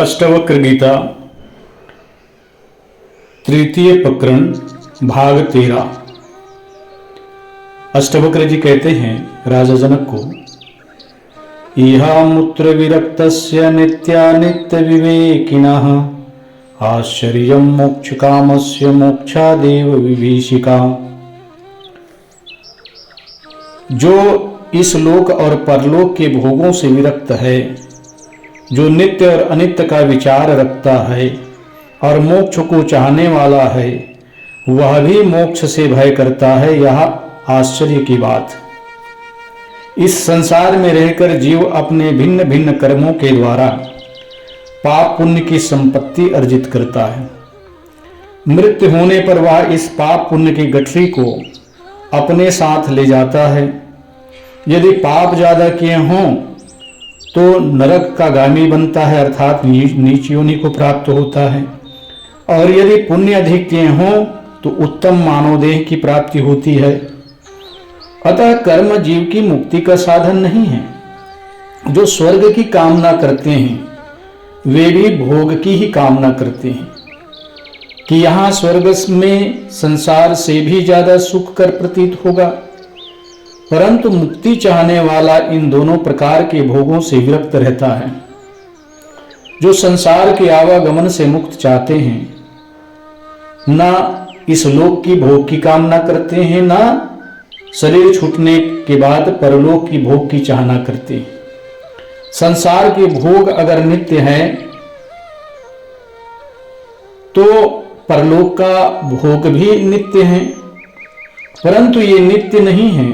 अष्टवक्र गीता तृतीय प्रकरण भाग 13। अष्टवक्र जी कहते हैं राजा जनक को, इहा मूत्र विरक्तस्य नित्यानित्य विवेकिनः आश्चर्यं मोक्ष कामस्य मोक्षादेव विभीषिका। जो इस लोक और परलोक के भोगों से विरक्त है, जो नित्य और अनित्य का विचार रखता है और मोक्ष को चाहने वाला है, वह भी मोक्ष से भय करता है। यह आश्चर्य की बात। इस संसार में रहकर जीव अपने भिन्न भिन्न कर्मों के द्वारा पाप पुण्य की संपत्ति अर्जित करता है। मृत्यु होने पर वह इस पाप पुण्य की गठरी को अपने साथ ले जाता है। यदि पाप ज्यादा किए हों तो नरक का गामी बनता है, अर्थात नीच योनि को प्राप्त होता है, और यदि पुण्य अधिक किए हों तो उत्तम मानव देह की प्राप्ति होती है। अतः कर्म जीव की मुक्ति का साधन नहीं है। जो स्वर्ग की कामना करते हैं वे भी भोग की ही कामना करते हैं कि यहाँ स्वर्ग में संसार से भी ज्यादा सुख कर प्रतीत होगा, परंतु मुक्ति चाहने वाला इन दोनों प्रकार के भोगों से विरक्त रहता है। जो संसार के आवागमन से मुक्त चाहते हैं, ना इस लोक की भोग की कामना करते हैं, ना शरीर छूटने के बाद परलोक की भोग की चाहना करते हैं। संसार के भोग अगर नित्य है तो परलोक का भोग भी नित्य है, परंतु ये नित्य नहीं है।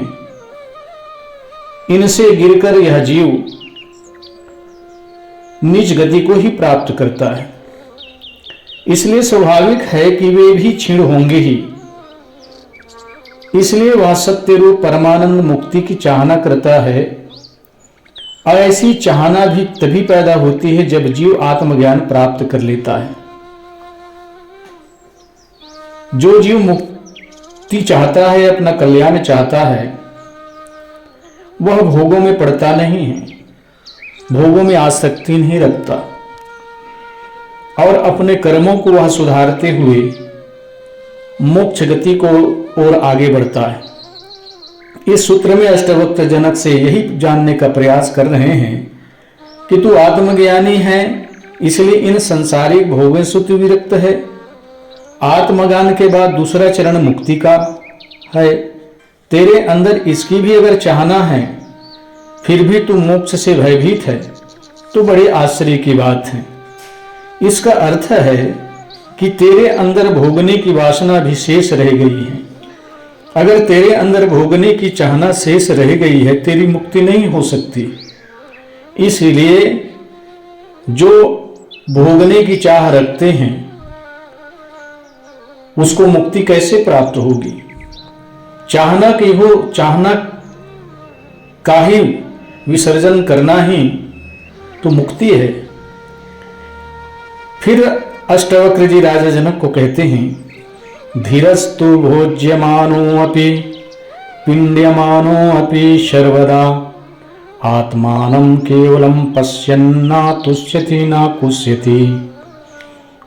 इनसे गिरकर यह जीव नीच गति को ही प्राप्त करता है। इसलिए स्वाभाविक है कि वे भी क्षीण होंगे ही। इसलिए वह सत्य रूप परमानंद मुक्ति की चाहना करता है। और ऐसी चाहना भी तभी पैदा होती है जब जीव आत्मज्ञान प्राप्त कर लेता है। जो जीव मुक्ति चाहता है, अपना कल्याण चाहता है, वह भोगों में पड़ता नहीं है, भोगों में आसक्ति नहीं रखता, और अपने कर्मों को वह सुधारते हुए मोक्ष गति को और आगे बढ़ता है। इस सूत्र में अष्टवक्र जनक से यही जानने का प्रयास कर रहे हैं कि तू आत्मज्ञानी है, इसलिए इन सांसारिक भोगों से तू विरक्त है। आत्मज्ञान के बाद दूसरा चरण मुक्ति का है। तेरे अंदर इसकी भी अगर चाहना है, फिर भी तू मोक्ष से भयभीत है, तो बड़े आश्चर्य की बात है। इसका अर्थ है कि तेरे अंदर भोगने की वासना भी शेष रह गई है। अगर तेरे अंदर भोगने की चाहना शेष रह गई है, तेरी मुक्ति नहीं हो सकती। इसलिए जो भोगने की चाह रखते हैं उसको मुक्ति कैसे प्राप्त होगी? चाहना का ही विसर्जन करना ही तो मुक्ति है। फिर अष्टवक्र जी राजा जनक को कहते हैं, धीरस्तु भोज्यमानो अपि पिंड्यमानो अपि सर्वदा आत्मानं केवलं पश्यन्ना तुष्यति न कुष्यति।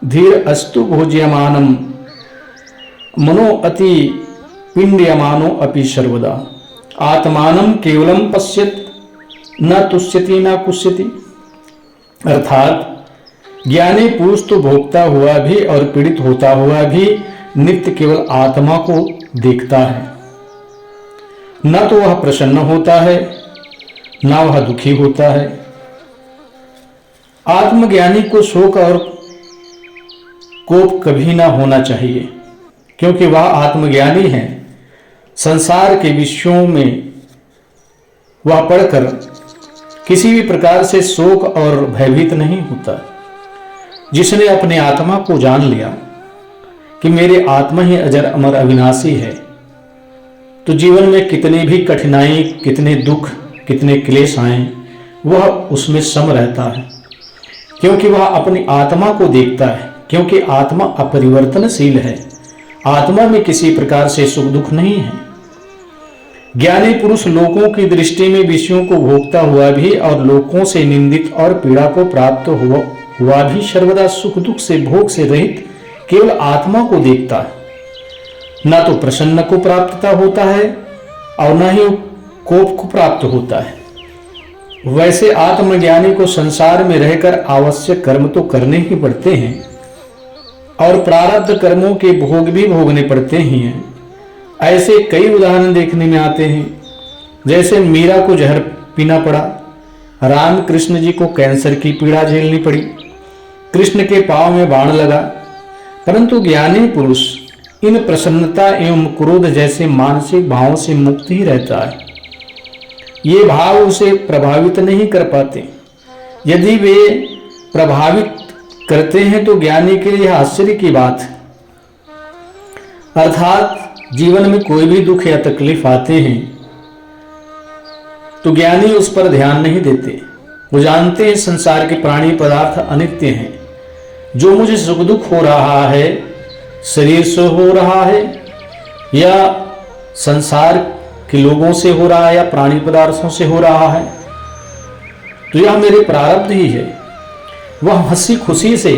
धीर अस्तु भोज्यमानं मनो अति पिंड्यमानो अपि सर्वदा आत्मानं केवलं पश्यत न तुष्यति न कुष्यति। अर्थात ज्ञानी पुरुष तो भोगता हुआ भी और पीड़ित होता हुआ भी नित्य केवल आत्मा को देखता है। न तो वह प्रसन्न होता है, न वह दुखी होता है। आत्मज्ञानी को शोक और कोप कभी ना होना चाहिए, क्योंकि वह आत्मज्ञानी है। संसार के विषयों में वह पढ़कर किसी भी प्रकार से शोक और भयभीत नहीं होता। जिसने अपने आत्मा को जान लिया कि मेरे आत्मा ही अजर अमर अविनाशी है, तो जीवन में कितनी भी कठिनाई, कितने दुख, कितने क्लेश आए, वह उसमें सम रहता है, क्योंकि वह अपनी आत्मा को देखता है। क्योंकि आत्मा अपरिवर्तनशील है, आत्मा में किसी प्रकार से सुख दुख नहीं है। ज्ञानी पुरुष लोगों की दृष्टि में विषयों को भोगता हुआ भी और लोगों से निंदित और पीड़ा को प्राप्त वह भी सर्वदा सुख दुख से भोग से रहित केवल आत्मा को देखता है। न तो प्रसन्न को प्राप्तता होता है और न ही कोप को प्राप्त होता है। वैसे आत्मज्ञानी को संसार में रहकर आवश्यक कर्म तो करने ही पड़ते हैं और प्रारब्ध कर्मों के भोग भी भोगने पड़ते ही हैं। ऐसे कई उदाहरण देखने में आते हैं। जैसे मीरा को जहर पीना पड़ा, राम कृष्ण जी को कैंसर की पीड़ा झेलनी पड़ी, कृष्ण के पांव में बाण लगा, परंतु ज्ञानी पुरुष इन प्रसन्नता एवं क्रोध जैसे मानसिक भावों से मुक्त ही रहता है। ये भाव उसे प्रभावित नहीं कर पाते। यदि वे प्रभावित करते हैं तो ज्ञानी के लिए आश्चर्य की बात है। अर्थात जीवन में कोई भी दुख या तकलीफ आते हैं तो ज्ञानी उस पर ध्यान नहीं देते। वो जानते हैं संसार के प्राणी पदार्थ अनित्य हैं। जो मुझे सुख दुख हो रहा है शरीर से हो रहा है या संसार के लोगों से हो रहा है या प्राणी पदार्थों से हो रहा है, तो यह मेरे प्रारब्ध ही है। वह हंसी खुशी से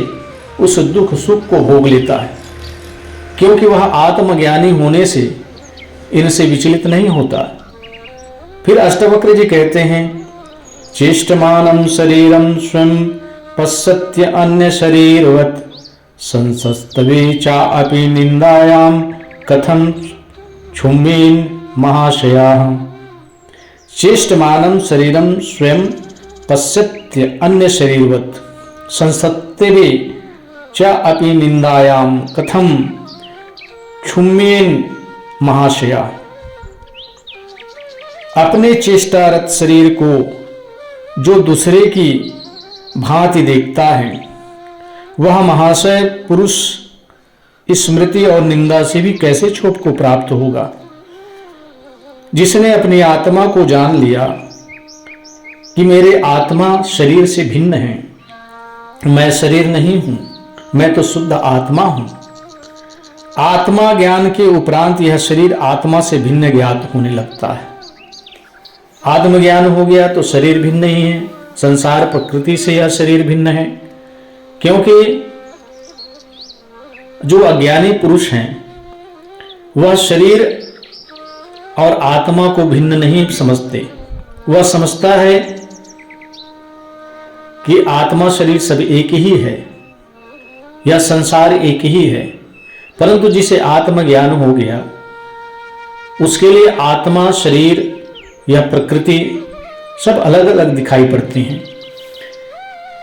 उस दुख सुख को भोग लेता है, क्योंकि वह आत्मज्ञानी होने से इनसे विचलित नहीं होता। फिर अष्टवक्र जी कहते हैं, चेष्टमानं शरीरं स्वयं पश्यत्य अन्य शरीरवत् संसस्तवे चापि निंदायां कथं क्षुम्येन महाशयाः। चेष्टमानं शरीरं स्वयं पश्यत्य अन्य शरीरवत् संसस्तवे चापि निंदायां कथं क्षुम्येन महाशयाः। अपने चेष्टारत शरीर को जो दूसरे की भांति देखता है, वह महाशय पुरुष स्मृति और निंदा से भी कैसे क्षोभ को प्राप्त होगा। जिसने अपनी आत्मा को जान लिया कि मेरे आत्मा शरीर से भिन्न है, मैं शरीर नहीं हूं, मैं तो शुद्ध आत्मा हूं। आत्मा ज्ञान के उपरांत यह शरीर आत्मा से भिन्न ज्ञात होने लगता है। आत्मज्ञान हो गया तो शरीर भिन्न ही है, संसार प्रकृति से यह शरीर भिन्न है। क्योंकि जो अज्ञानी पुरुष हैं वह शरीर और आत्मा को भिन्न नहीं समझते। वह समझता है कि आत्मा शरीर सब एक ही है या संसार एक ही है। परंतु जिसे आत्मज्ञान हो गया उसके लिए आत्मा शरीर या प्रकृति सब अलग अलग दिखाई पड़ती हैं।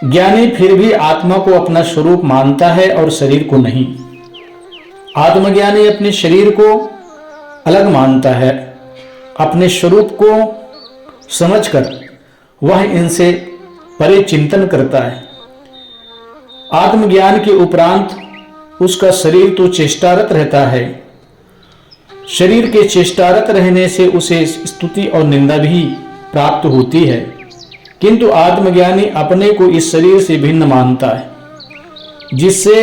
ज्ञानी फिर भी आत्मा को अपना स्वरूप मानता है और शरीर को नहीं। आत्मज्ञानी अपने शरीर को अलग मानता है, अपने स्वरूप को समझकर वह इनसे परे चिंतन करता है। आत्मज्ञान के उपरांत उसका शरीर तो चेष्टारत रहता है। शरीर के चेष्टारत रहने से उसे स्तुति और निंदा भी प्राप्त होती है, किंतु आत्मज्ञानी अपने को इस शरीर से भिन्न मानता है, जिससे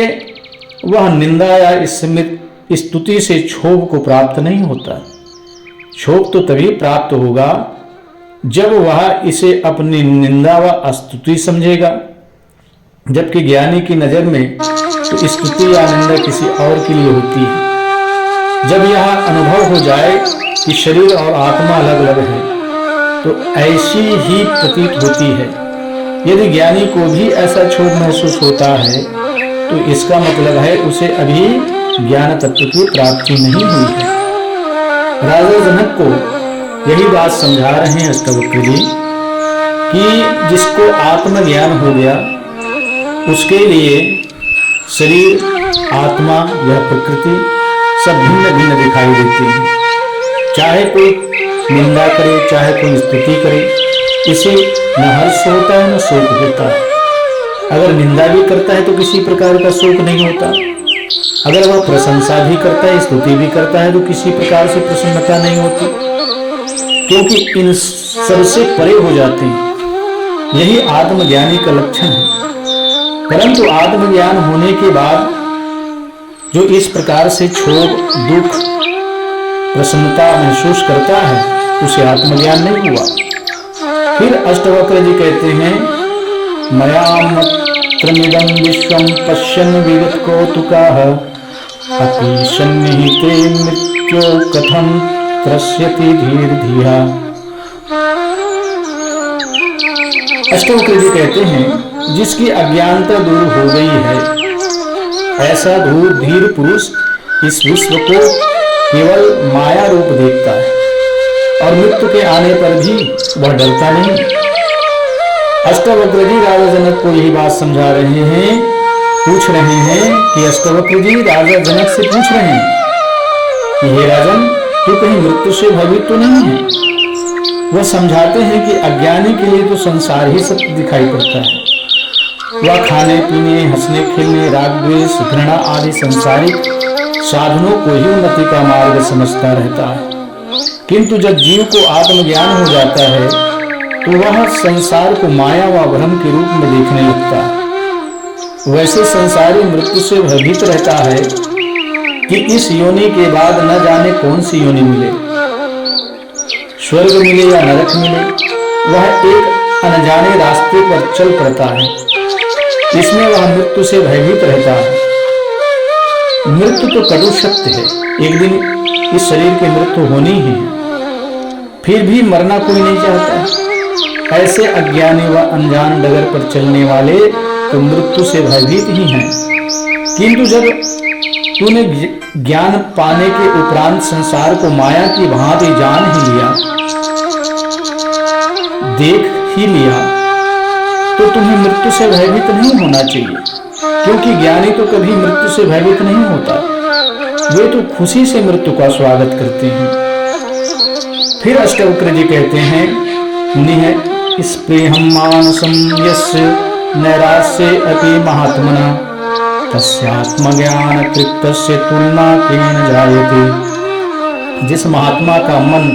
वह निंदा या स्तुति से क्षोभ को प्राप्त नहीं होता। क्षोभ तो तभी प्राप्त होगा जब वह इसे अपनी निंदा व स्तुति समझेगा। जबकि ज्ञानी की नजर में तो स्तुति या निंदा किसी और के लिए होती है। जब यह अनुभव हो जाए कि शरीर और आत्मा अलग अलग है तो ऐसी ही प्रतीत होती है। यदि ज्ञानी को भी ऐसा क्षोभ महसूस होता है तो इसका मतलब है उसे अभी ज्ञान तत्व की प्राप्ति नहीं हुई है। राजा जनक को यही बात समझा रहे हैं अष्टवक्र जी कि जिसको आत्मज्ञान हो गया उसके लिए शरीर, आत्मा, यह प्रकृति सब भिन्न भिन्न दिखाई देती है। चाहे कोई निंदा करे, चाहे कोई स्तुति करे, इसे न हर्ष होता है न शोक होता है। अगर निंदा भी करता है तो किसी प्रकार का शोक नहीं होता। अगर वह प्रशंसा भी करता है, स्तुति भी करता है तो किसी प्रकार से प्रसन्नता नहीं होती, क्योंकि इन सबसे परे हो जाते हैं। यही आत्मज्ञानी का लक्षण है। परंतु आत्मज्ञान होने के बाद जो इस प्रकार से क्षोभ, दुख, प्रसन्नता महसूस करता है उसे आत्मज्ञान नहीं हुआ। फिर अष्टवक्र जी कहते हैं, मया सर्वत्रमिदं विश्वं पश्यन् विगतकौतुकाः अपि सन्निहिते मृत्यो कथं त्रस्यति धीर्धिया। अष्टवक्र जी कहते हैं, जिसकी अज्ञानता दूर हो गई है, ऐसा धीर पुरुष इस विश्व को केवल माया रूप देखता है और मृत्यु के आने पर भी वह डरता नहीं। अष्टवक्र जी राजा जनक को यही बात समझा रहे हैं, पूछ रहे हैं कि अष्टवक्र जी राजा जनक से पूछ रहे हैं कि हे राजन, तू कहीं मृत्यु से भयभीत तो नहीं है? वह समझाते हैं कि अज्ञानी के लिए तो संसार ही सत्य दिखाई पड़ता है। वह खाने पीने, हंसने खेलने, राग द्वेष, घृणा आदि सांसारिक साधनों को ही उन्नति का मार्ग समझता रहता है, किंतु जब जीव को आत्मज्ञान हो जाता है तो वह संसार को माया व भ्रम के रूप में देखने लगता है। वैसे संसारी मृत्यु से भयभीत रहता है कि इस योनि के बाद न जाने कौन सी योनि मिले, स्वर्ग मिले या नरक मिले। वह एक अनजाने रास्ते पर चल पड़ता है, इसमें वह मृत्यु से भयभीत रहता है। मृत्यु तो कटु सत्य है, एक दिन इस शरीर की मृत्यु होनी ही है, फिर भी मरना कोई नहीं चाहता। ऐसे अज्ञानी व अनजान डगर पर चलने वाले तो मृत्यु से भयभीत ही हैं, किंतु जब तूने ज्ञान पाने के उपरांत संसार को माया की भांति जान ही लिया, देख ही लिया, तो तुम्हें मृत्यु से भयभीत नहीं होना चाहिए, क्योंकि ज्ञानी तो कभी मृत्यु से भयभीत नहीं होता, वे तो खुशी से मृत्यु का स्वागत करते हैं। फिर अष्टवक्र जी कहते हैं, मुनिः स्पृहं मानसं यस्य नैराश्ये अपि महात्मना तस्यात्मज्ञान तृप्तस्य तुलना केन जायते। जिस महात्मा का मन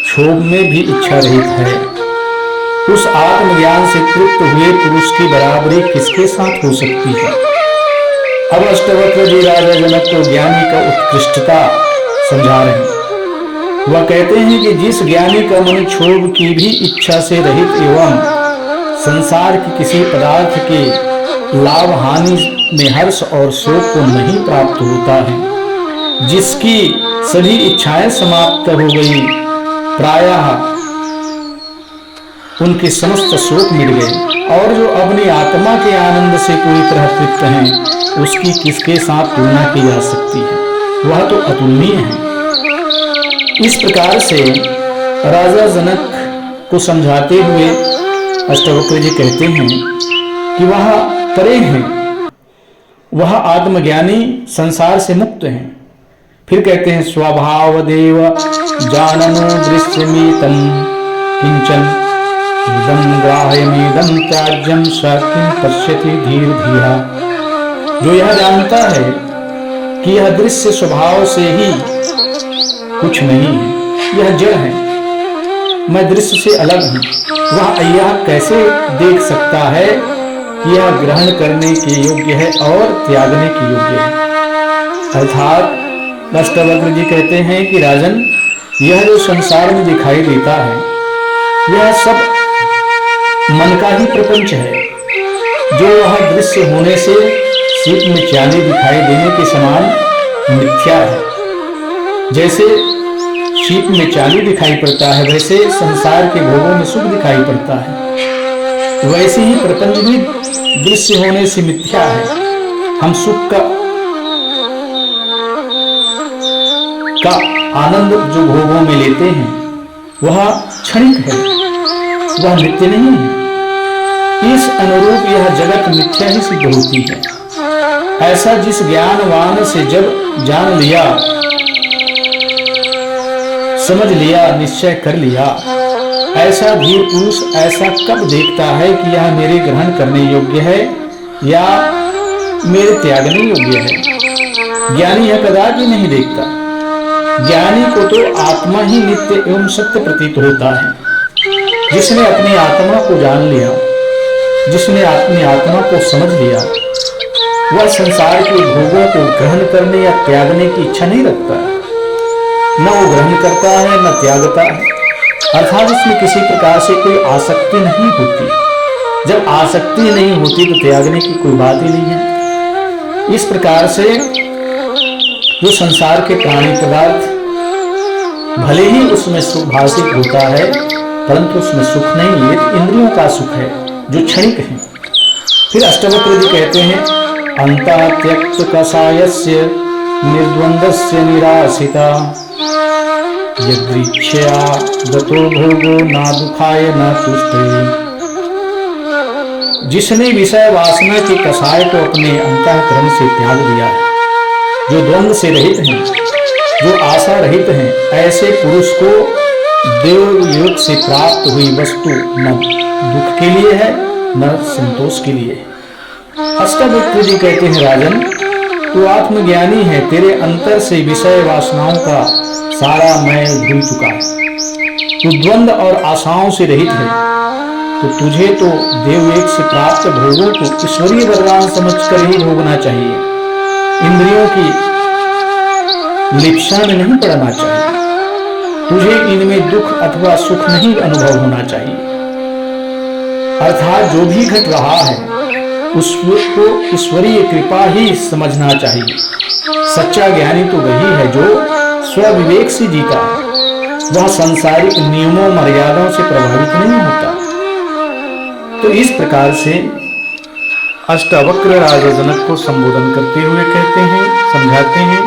क्षोभ में भी इच्छा रहित है, उस आत्मज्ञान से तृप्त हुए पुरुष की बराबरी किसके साथ हो सकती है। अब अष्टवक्र जी राजा जनक को ज्ञानी का उत्कृष्टता समझा रहे हैं। वह कहते हैं कि जिस ज्ञानी का मन क्षोभ की भी इच्छा से रहित एवं संसार के किसी पदार्थ के लाभ हानि में हर्ष और शोक को नहीं प्राप्त होता है, जिसकी सभी इच्छाएं समाप्त हो गई, प्रायः उनके समस्त शोक मिट गए, और जो अपनी आत्मा के आनंद से पूरी तरह तृप्त हैं, उसकी किसके साथ तुलना की जा सकती है, वह तो अतुलनीय है। इस प्रकार से राजा जनक को समझाते हुए अष्टवक्र जी कहते हैं कि वह परे हैं, वह आत्मज्ञानी संसार से मुक्त हैं। फिर कहते हैं, स्वभावदेव जाननो दृश्यमितं किंचन इदं ग्राह्यमिदं त्याज्यं स किं पश्यति धीर्धिया। जो यह जानता है कि यह दृश्य स्वभाव से ही कुछ नहीं है, यह जड़ है, मैं दृश्य से अलग हूं, वह यह कैसे देख सकता है कि यह ग्रहण करने के योग्य है और त्यागने के योग्य है। अर्थात अष्टवक्र जी कहते हैं कि राजन, यह जो संसार में दिखाई देता है, यह सब मन का ही प्रपंच है, जो वह दृश्य होने से सीप में चांदी दिखाई देने के समान मिथ्या है। जैसे शीप में चांदी दिखाई पड़ता है, वैसे संसार के भोगों में सुख दिखाई पड़ता है, वैसे ही प्रपंच भी दृश्य होने से मिथ्या है। हम सुख का आनंद जो भोगों में लेते हैं, वह क्षणिक है, वह नित्य नहीं है। इस अनुरूप यह जगत मिथ्या ही सिद्ध होती है। ऐसा जिस ज्ञानवान से जब जान लिया, समझ लिया, निश्चय कर लिया, ऐसा धीर पुरुष ऐसा कब देखता है कि यह मेरे ग्रहण करने योग्य है या मेरे त्यागने योग्य है। ज्ञानी यह कदापि नहीं देखता। ज्ञानी को तो आत्मा ही नित्य एवं सत्य प्रतीत होता है। जिसने अपनी आत्मा को जान लिया, जिसने अपनी आत्मा को समझ लिया, वह संसार के भोगों को ग्रहण करने या त्यागने की इच्छा नहीं रखता। न वो ग्रहण करता है, न त्यागता है, अर्थात इसमें किसी प्रकार से कोई आसक्ति नहीं होती। जब आसक्ति नहीं होती तो त्यागने की कोई बात ही नहीं है। इस प्रकार से जो संसार के प्राणी पदार्थ भले ही उसमें सुख भाषिक होता है, परंतु उसमें सुख नहीं, ये तो इंद्रियों का सुख है जो क्षणिक है। फिर अष्टवक्र जी कहते हैं, अंतः त्यक्त कषायस्य निर्द्वंद्वस्य निरासिता यदृच्छया गतो भोगो ना दुखाय न तुष्टे। जिसने विषय वासना के कषाय को अपने अंतःकरण से त्याग दिया है, जो द्वंद्व से रहित हैं, जो आशा रहित हैं, ऐसे पुरुष को देवयोग से प्राप्त हुई वस्तु न दुख के लिए है न संतोष के लिए है। अष्टवक्र जी कहते हैं, राजन तू आत्मज्ञानी है, तेरे अंतर से विषय वासनाओं का सारा मैल धुल चुका है, तू द्वंद्व और आशाओं से रहित है, तो तुझे तो देवयोग से प्राप्त भोगों को ईश्वरीय वरदान समझकर ही भोगना चाहिए। इंद्रियों की लिप्सा में नहीं पड़ना चाहिए। तुझे इनमें दुख अथवा सुख नहीं अनुभव होना चाहिए। अर्थात जो भी घट रहा है उसको ईश्वरीय कृपा ही समझना चाहिए। सच्चा ज्ञानी तो वही है जो स्वविवेक से जीता है, वह सांसारिक नियमों मर्यादाओं से प्रभावित नहीं होता। तो इस प्रकार से अष्टवक्र राजा जनक को संबोधन करते हुए कहते हैं, समझाते हैं